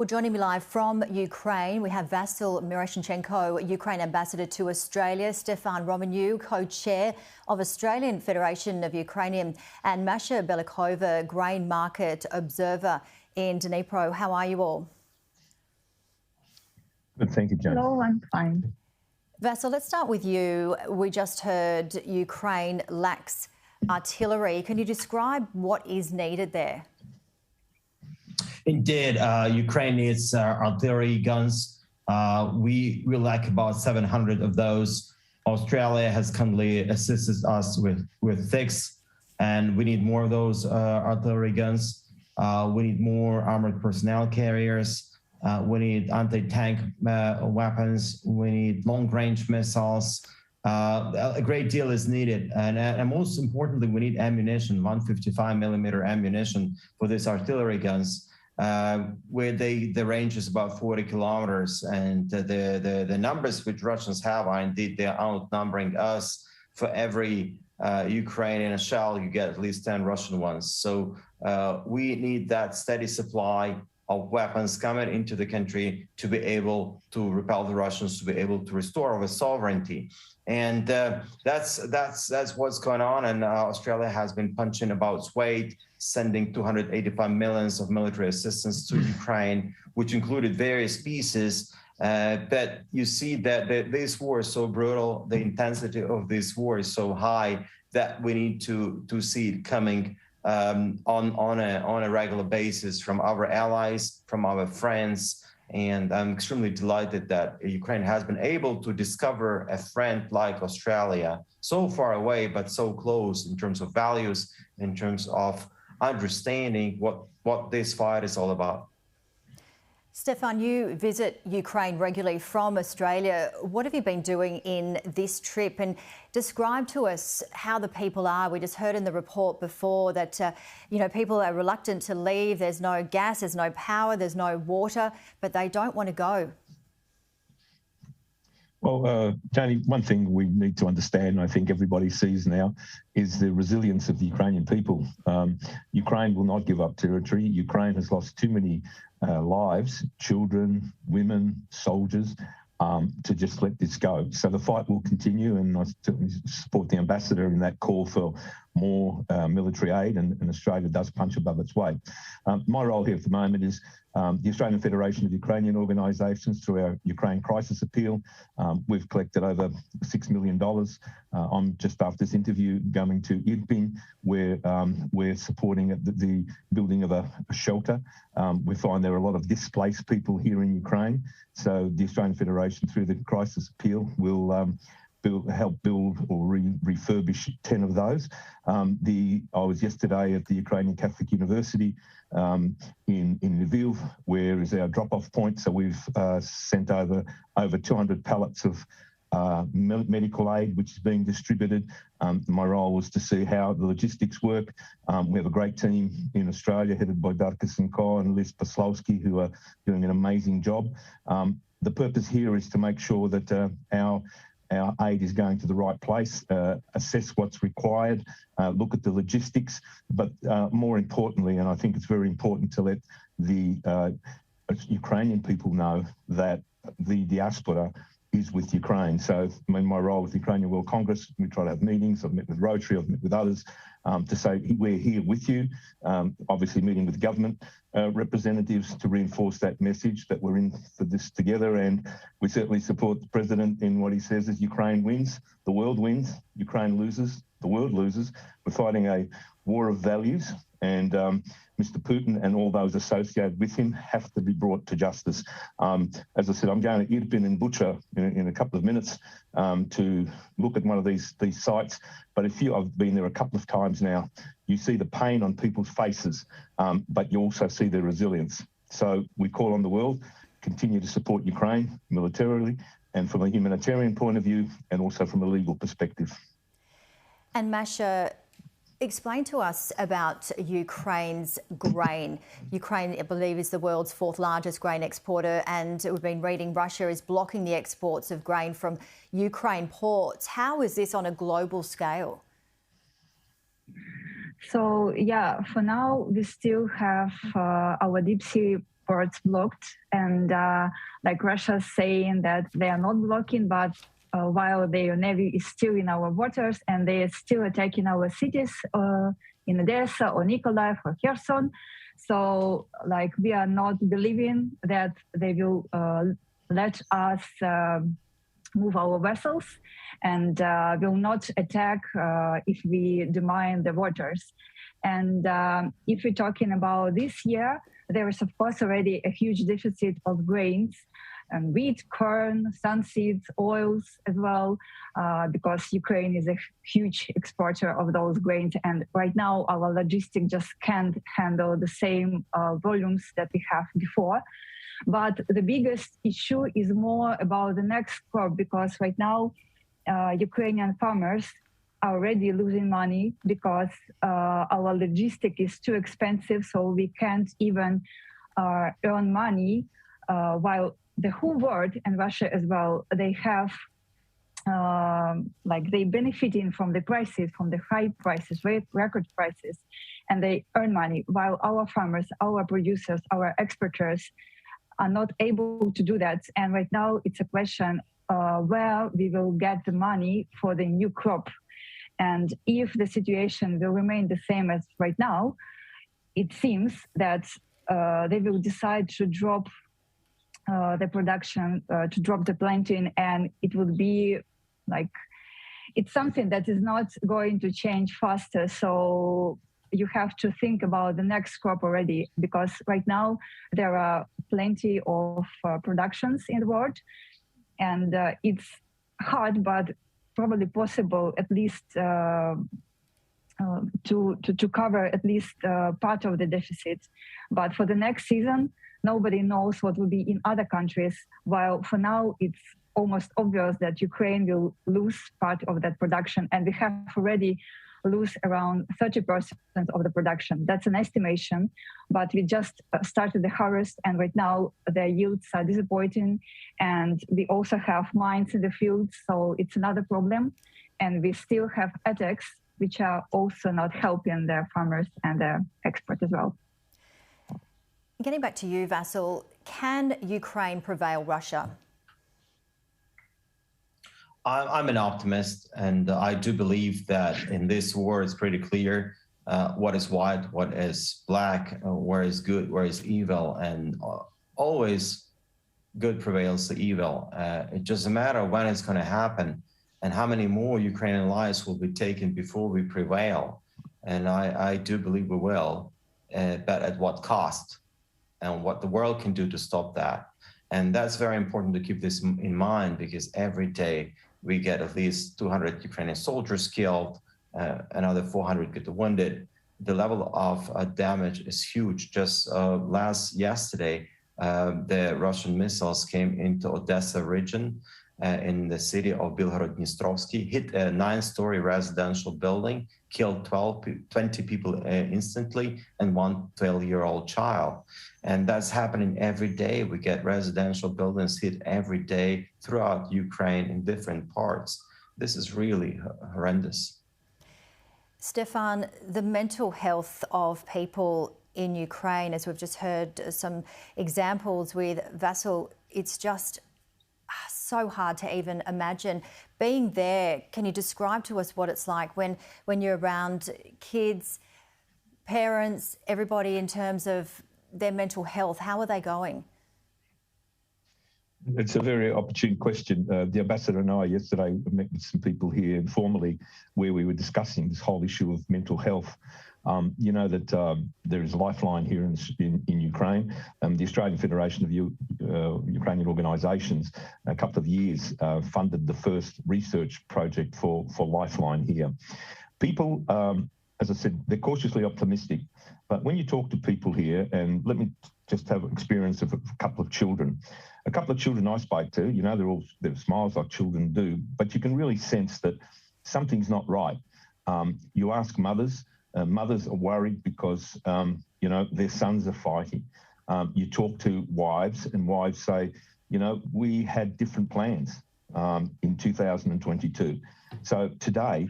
Well, joining me live from Ukraine, we have Vasyl Myroshnychenko, Ukraine Ambassador to Australia, Stefan Romaniuk, Co-Chair of Australian Federation of Ukrainian, and Masha Belikova, Grain Market Observer in Dnipro. How are you all? Good, thank you, Jen. Hello, I'm fine. Vasyl, let's start with you. We just heard Ukraine lacks artillery. Can you describe what is needed there? Indeed, Ukraine needs artillery guns. We lack about 700 of those. Australia has kindly assisted us with 6, and we need more of those artillery guns. We need more armored personnel carriers. We need anti-tank weapons. We need long-range missiles. A great deal is needed, and most importantly, we need ammunition, 155mm ammunition for these artillery guns. Where the range is about 40 kilometers, and the numbers which Russians have are indeed, they're outnumbering us. For every Ukrainian shell, you get at least 10 Russian ones. So we need that steady supply of weapons coming into the country to be able to repel the Russians, to be able to restore our sovereignty. And that's what's going on. And Australia has been punching above its weight, sending 285 million of military assistance to Ukraine, which included various pieces. But you see that this war is so brutal, the intensity of this war is so high that we need to see it coming on a regular basis from our allies, from our friends. And I'm extremely delighted that Ukraine has been able to discover a friend like Australia, so far away, but so close in terms of values, in terms of understanding what this fight is all about. Stefan, you visit Ukraine regularly from Australia. What have you been doing in this trip? And describe to us how the people are. We just heard in the report before that, people are reluctant to leave. There's no gas, there's no power, there's no water, but they don't want to go. Well, Tony, one thing we need to understand, I think everybody sees now, is the resilience of the Ukrainian people. Ukraine will not give up territory. Ukraine has lost too many lives, children, women, soldiers, to just let this go. So the fight will continue, and I certainly support the ambassador in that call for more military aid, and Australia does punch above its weight. My role here at the moment is the Australian Federation of Ukrainian Organisations through our Ukraine Crisis Appeal. We've collected over $6 million. I'm just after this interview going to Irpin, where we're supporting the building of a shelter. We find there are a lot of displaced people here in Ukraine. So the Australian Federation, through the Crisis Appeal, will help build or refurbish 10 of those. I was yesterday at the Ukrainian Catholic University in Lviv, where is our drop-off point. So we've sent over 200 pallets of medical aid, which is being distributed. My role was to see how the logistics work. We have a great team in Australia, headed by Darka Sinko and Liz Poslowski, who are doing an amazing job. The purpose here is to make sure that our aid is going to the right place, assess what's required, look at the logistics, but more importantly, and I think it's very important to let the Ukrainian people know that the diaspora is with Ukraine. So in my role with the Ukrainian World Congress, we try to have meetings. I've met with Rotary, I've met with others to say we're here with you. Obviously meeting with government representatives to reinforce that message that we're in for this together. And we certainly support the president in what he says is Ukraine wins, the world wins, Ukraine loses, the world loses. We're fighting a war of values, and Mr. Putin and all those associated with him have to be brought to justice. As I said, I'm going to Irpin and Bucha in a couple of minutes to look at one of these sites. But I've been there a couple of times now. You see the pain on people's faces, but you also see their resilience. So we call on the world, continue to support Ukraine militarily and from a humanitarian point of view, and also from a legal perspective. And Masha, explain to us about Ukraine's grain. Ukraine, I believe, is the world's 4th largest grain exporter, and we've been reading Russia is blocking the exports of grain from Ukraine ports. How is this on a global scale? So, for now, we still have our deep sea exports blocked, and like Russia's saying that they are not blocking, but while their navy is still in our waters and they are still attacking our cities in Odessa or Nikolaev or Kherson. So like we are not believing that they will let us move our vessels and will not attack if we demine the waters. And if we're talking about this year, there is of course already a huge deficit of grains and wheat, corn, sunseeds, oils as well, because Ukraine is a huge exporter of those grains. And right now our logistics just can't handle the same volumes that we have before. But the biggest issue is more about the next crop, because right now Ukrainian farmers are already losing money because our logistics is too expensive, so we can't even earn money, while the whole world and Russia as well, they have they benefiting from the prices, from the high prices, record prices, and they earn money, while our farmers, our producers, our exporters are not able to do that. And right now it's a question where we will get the money for the new crop. And if the situation will remain the same as right now, it seems that they will decide to drop the production, to drop the planting, and it would be like, it's something that is not going to change faster. So you have to think about the next crop already, because right now there are plenty of productions in the world, and it's hard, but probably possible at least to cover at least part of the deficit. But for the next season, nobody knows what will be in other countries, while for now it's almost obvious that Ukraine will lose part of that production, and we have already lose around 30% of the production. That's an estimation, but we just started the harvest, and right now the yields are disappointing, and we also have mines in the field, so it's another problem. And we still have attacks, which are also not helping the farmers and the export as well. Getting back to you, Vasyl, can Ukraine prevail Russia? I'm an optimist, and I do believe that in this war it's pretty clear what is white, what is black, where is good, where is evil, and always good prevails the evil. It's just a matter of when it's going to happen and how many more Ukrainian lives will be taken before we prevail. And I do believe we will, but at what cost, and what the world can do to stop that. And that's very important to keep this in mind, because every day we get at least 200 Ukrainian soldiers killed, another 400 get wounded. The level of damage is huge. Just yesterday, the Russian missiles came into Odessa region in the city of Bilhorod-Dnistrovsky, hit a 9-story residential building, killed 20 people instantly, and one 12-year-old child. And that's happening every day. We get residential buildings hit every day throughout Ukraine in different parts. This is really horrendous. Stefan, the mental health of people in Ukraine, as we've just heard some examples with Vasyl, it's just so hard to even imagine being there. Can you describe to us what it's like when you're around kids, parents, everybody, in terms of their mental health? How are they going? It's a very opportune question. The ambassador and I yesterday met with some people here informally where we were discussing this whole issue of mental health. You know that there is a lifeline here in Ukraine. The Australian Federation of Ukrainian Organisations a couple of years funded the first research project for Lifeline here. People, as I said, they're cautiously optimistic. But when you talk to people here, and let me just have experience of a couple of children. A couple of children I spoke to, you know, they're smiles like children do, but you can really sense that something's not right. You ask mothers. Mothers are worried because, you know, their sons are fighting. You talk to wives, and wives say, you know, we had different plans in 2022. So today,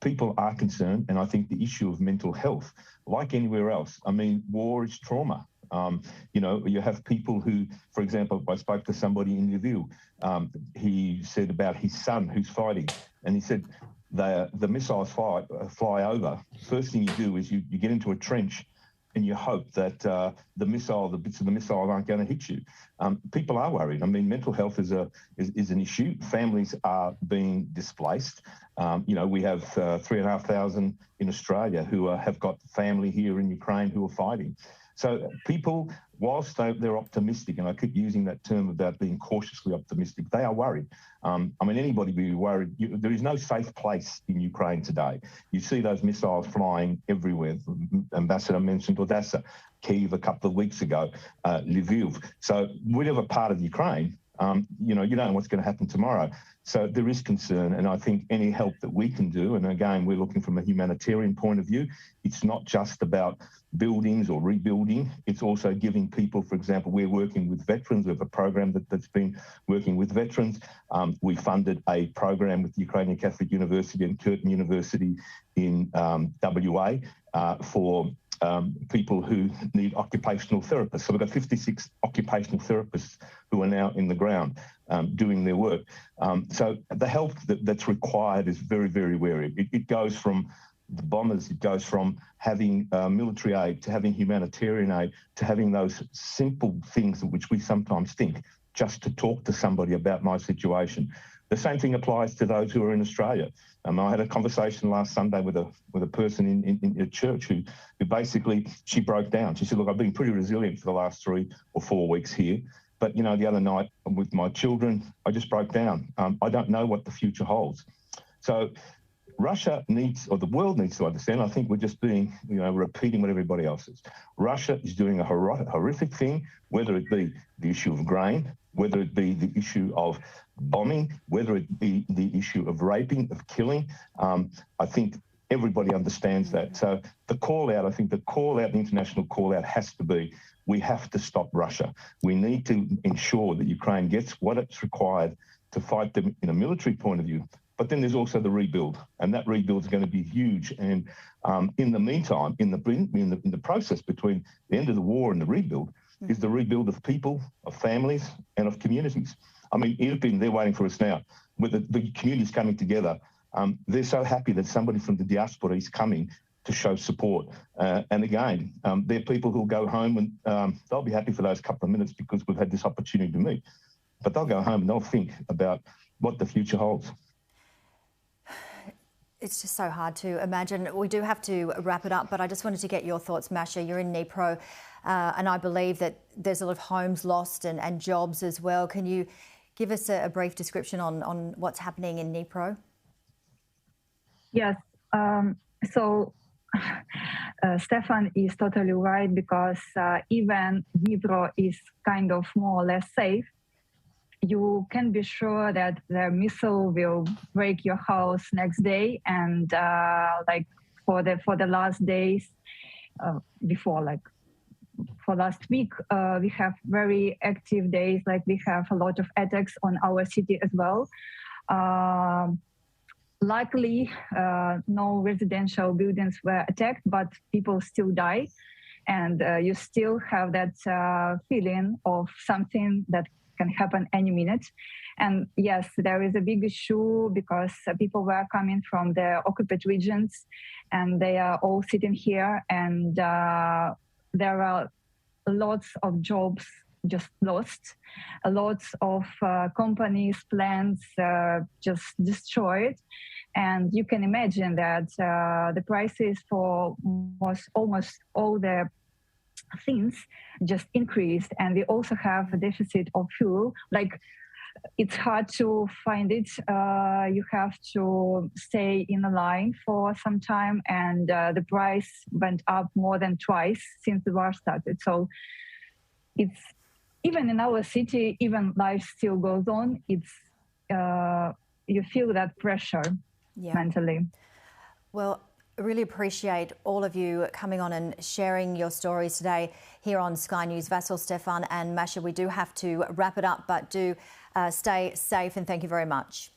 people are concerned, and I think the issue of mental health, like anywhere else, I mean, war is trauma. You have people who, for example, I spoke to somebody in Lviv. He said about his son who's fighting, and he said the missiles fly over. First thing you do is you get into a trench, and you hope that the bits of the missile aren't going to hit you. People are worried. I mean, mental health is an issue. Families are being displaced. We have 3,500 in Australia who have got family here in Ukraine who are fighting. So people, whilst they're optimistic, and I keep using that term about being cautiously optimistic, they are worried. Anybody be worried. There is no safe place in Ukraine today. You see those missiles flying everywhere. Ambassador mentioned Odessa, Kiev a couple of weeks ago, Lviv. So whatever part of Ukraine, you don't know what's going to happen tomorrow. So there is concern, and I think any help that we can do, and again, we're looking from a humanitarian point of view, it's not just about buildings or rebuilding, it's also giving people, for example, we're working with veterans. We have a program that's been working with veterans. We funded a program with Ukrainian Catholic University and Curtin University in WA for people who need occupational therapists. So we've got 56 occupational therapists who are now in the ground doing their work. So the help that's required is very, very wary. It goes from the bombers, it goes from having military aid to having humanitarian aid to having those simple things which we sometimes think, just to talk to somebody about my situation. The same thing applies to those who are in Australia. I had a conversation last Sunday with a person in a church who basically, she broke down. She said, look, I've been pretty resilient for the last 3 or 4 weeks here. But, the other night with my children, I just broke down. I don't know what the future holds. So Russia needs, or the world needs to understand, I think we're just being, repeating what everybody else is. Russia is doing a horrific thing, whether it be the issue of grain, whether it be the issue of bombing, whether it be the issue of raping, of killing. I think everybody understands that. So the the international call out has to be, we have to stop Russia. We need to ensure that Ukraine gets what it's required to fight them in a military point of view. But then there's also the rebuild, and that rebuild is going to be huge. And in the meantime, in the process between the end of the war and the rebuild, is the rebuild of people, of families, and of communities. I mean, they're waiting for us now. With the communities coming together, they're so happy that somebody from the diaspora is coming to show support. And again, they're people who'll go home and they'll be happy for those couple of minutes because we've had this opportunity to meet. But they'll go home and they'll think about what the future holds. It's just so hard to imagine. We do have to wrap it up, but I just wanted to get your thoughts, Masha. You're in Dnipro, and I believe that there's a lot of homes lost and jobs as well. Can you give us a brief description on what's happening in Dnipro? Yes. So Stefan is totally right, because even Dnipro is kind of more or less safe. You can be sure that the missile will break your house next day, and for the last days for last week, we have very active days. Like, we have a lot of attacks on our city as well. Luckily, no residential buildings were attacked, but people still die, and you still have that feeling of something that can happen any minute. And yes, there is a big issue because people were coming from the occupied regions, and they are all sitting here, and there are lots of jobs just lost, lots of companies, plants just destroyed. And you can imagine that the prices for almost all the things just increased, and we also have a deficit of fuel. Like, it's hard to find it. You have to stay in a line for some time, and the price went up more than twice since the war started. So it's, even in our city, even life still goes on. It's you feel that pressure mentally. Well, I really appreciate all of you coming on and sharing your stories today here on Sky News. Vasyl, Stefan and Masha, we do have to wrap it up, but do stay safe, and thank you very much.